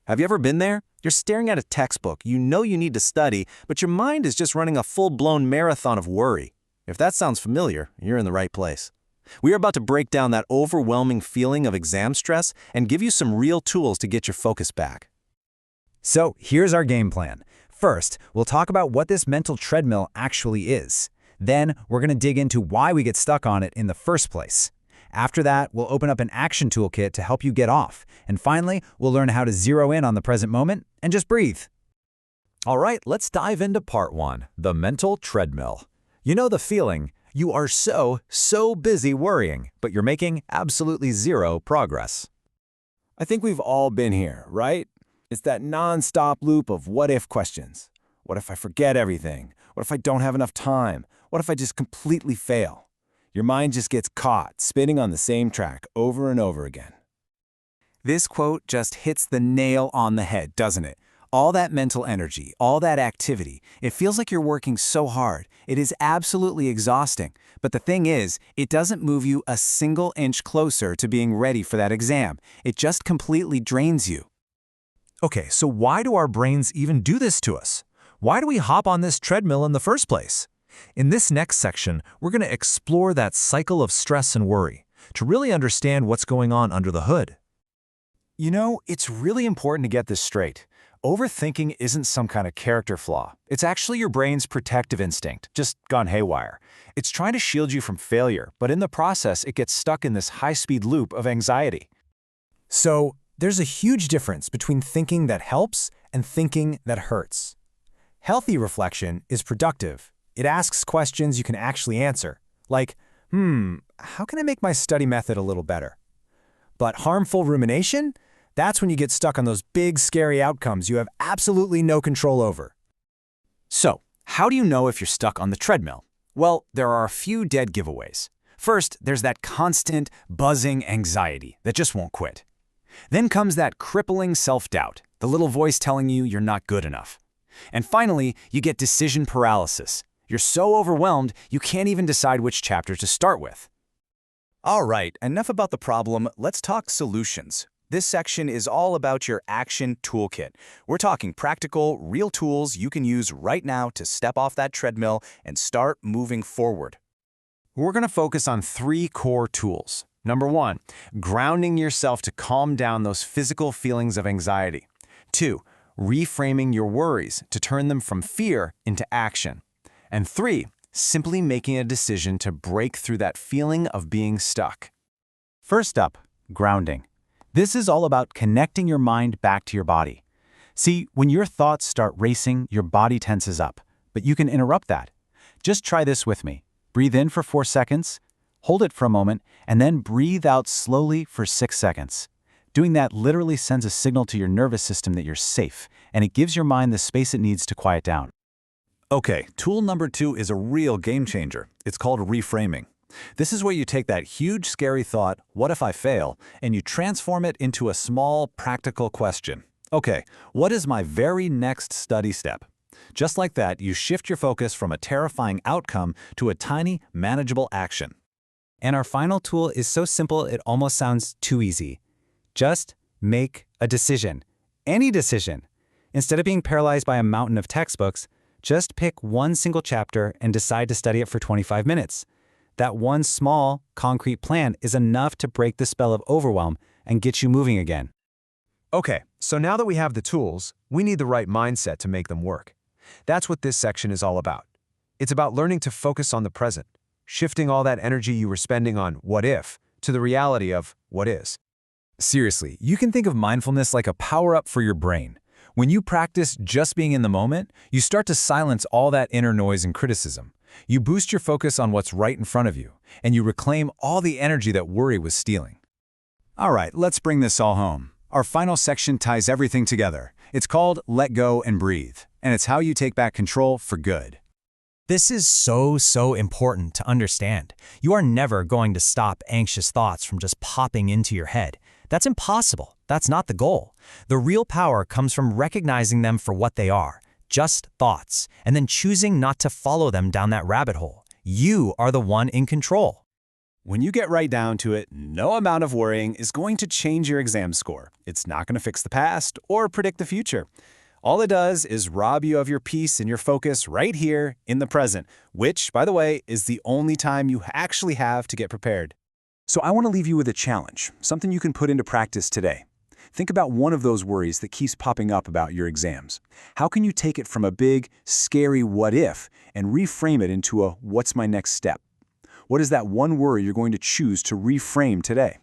Have you ever been there? You're staring at a textbook, you know you need to study, but your mind is just running a full-blown marathon of worry. If that sounds familiar, you're in the right place. We are about to break down that overwhelming feeling of exam stress and give you some real tools to get your focus back. So here's our game plan. First, we'll talk about what this mental treadmill actually is. Then, we're going to dig into why we get stuck on it in the first place. After that, we'll open up an action toolkit to help you get off. And finally, we'll learn how to zero in on the present moment and just breathe. All right, let's dive into part 1, the mental treadmill. You know the feeling, you are so busy worrying, but you're making absolutely zero progress. I think we've all been here, right? It's that non-stop loop of what-if questions. What if I forget everything? What if I don't have enough time? What if I just completely fail? Your mind just gets caught, spinning on the same track over and over again. This quote just hits the nail on the head, doesn't it? All that mental energy, all that activity, it feels like you're working so hard. It is absolutely exhausting. But the thing is, it doesn't move you a single inch closer to being ready for that exam. It just completely drains you. Okay, so why do our brains even do this to us? Why do we hop on this treadmill in the first place? In this next section, we're going to explore that cycle of stress and worry to really understand what's going on under the hood. You know, it's really important to get this straight. Overthinking isn't some kind of character flaw. It's actually your brain's protective instinct, just gone haywire. It's trying to shield you from failure, but in the process, it gets stuck in this high-speed loop of anxiety. So, there's a huge difference between thinking that helps and thinking that hurts. Healthy reflection is productive. It asks questions you can actually answer, like, how can I make my study method a little better? But harmful rumination? That's when you get stuck on those big, scary outcomes you have absolutely no control over. So, how do you know if you're stuck on the treadmill? Well, there are a few dead giveaways. First, there's that constant, buzzing anxiety that just won't quit. Then comes that crippling self-doubt, the little voice telling you you're not good enough. And finally, you get decision paralysis. You're so overwhelmed, you can't even decide which chapter to start with. All right, enough about the problem, let's talk solutions. This section is all about your action toolkit. We're talking practical, real tools you can use right now to step off that treadmill and start moving forward. We're going to focus on 3 core tools. Number 1, grounding yourself to calm down those physical feelings of anxiety. 2, reframing your worries to turn them from fear into action. And 3, simply making a decision to break through that feeling of being stuck. First up, grounding. This is all about connecting your mind back to your body. See, when your thoughts start racing, your body tenses up, but you can interrupt that. Just try this with me. Breathe in for 4 seconds, hold it for a moment, and then breathe out slowly for 6 seconds. Doing that literally sends a signal to your nervous system that you're safe, and it gives your mind the space it needs to quiet down. Okay, tool number 2 is a real game changer. It's called reframing. This is where you take that huge, scary thought, what if I fail, and you transform it into a small, practical question. Okay, what is my very next study step? Just like that, you shift your focus from a terrifying outcome to a tiny, manageable action. And our final tool is so simple it almost sounds too easy. Just make a decision. Any decision. Instead of being paralyzed by a mountain of textbooks, just pick one single chapter and decide to study it for 25 minutes. That one small, concrete plan is enough to break the spell of overwhelm and get you moving again. Okay, so now that we have the tools, we need the right mindset to make them work. That's what this section is all about. It's about learning to focus on the present, shifting all that energy you were spending on what if to the reality of what is. Seriously, you can think of mindfulness like a power-up for your brain. When you practice just being in the moment, you start to silence all that inner noise and criticism. You boost your focus on what's right in front of you, and you reclaim all the energy that worry was stealing. All right, let's bring this all home. Our final section ties everything together. It's called Let Go and Breathe, and it's how you take back control for good. This is so important to understand. You are never going to stop anxious thoughts from just popping into your head. That's impossible. That's not the goal. The real power comes from recognizing them for what they are, just thoughts, and then choosing not to follow them down that rabbit hole. You are the one in control. When you get right down to it, no amount of worrying is going to change your exam score. It's not going to fix the past or predict the future. All it does is rob you of your peace and your focus right here in the present, which, by the way, is the only time you actually have to get prepared. So I want to leave you with a challenge, something you can put into practice today. Think about one of those worries that keeps popping up about your exams. How can you take it from a big, scary what if and reframe it into a what's my next step? What is that one worry you're going to choose to reframe today?